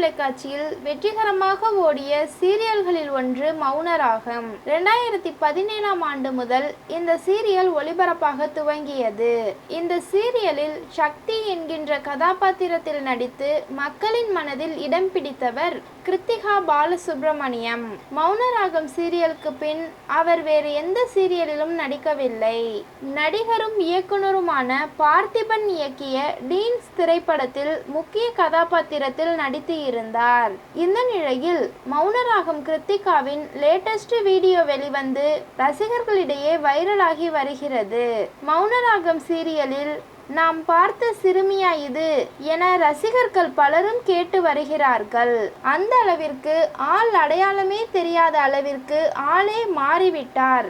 தொலைக்காட்சியில் வெற்றிகரமாக ஓடிய சீரியல்களில் ஒன்று மௌனராகம். 2017ஆம் ஆண்டு முதல் இந்த சீரியல் ஒளிபரப்பாக துவங்கியது. இந்த சீரியலில் சக்தி என்கின்ற கதாபாத்திரத்தில் நடித்து மக்களின் மனதில் இடம் பிடித்தவர் கிருத்திகா பாலசுப்ரமணியம். மௌனராகம் சீரியலுக்கு பின் அவர் வேறு எந்த சீரியலிலும் நடிக்கவில்லை. நடிகரும் இயக்குனருமான பார்த்திபன் இயக்கிய டீன்ஸ் திரைப்படத்தில் முக்கிய கதாபாத்திரத்தில் நடித்து இருந்தார். இந்த நிலையில் மௌனராகம் கிருத்திகாவின் லேட்டஸ்ட் வீடியோ வெளிவந்து ரசிகர்களிடையே வைரலாகி வருகிறது. மௌனராகம் சீரியலில் நாம் பார்த்த சிறுமியா இது என ரசிகர்கள் பலரும் கேட்டு வருகிறார்கள். அந்த அளவிற்கு ஆள் அடையாளமே தெரியாத அளவிற்கு ஆளே மாறிவிட்டார்.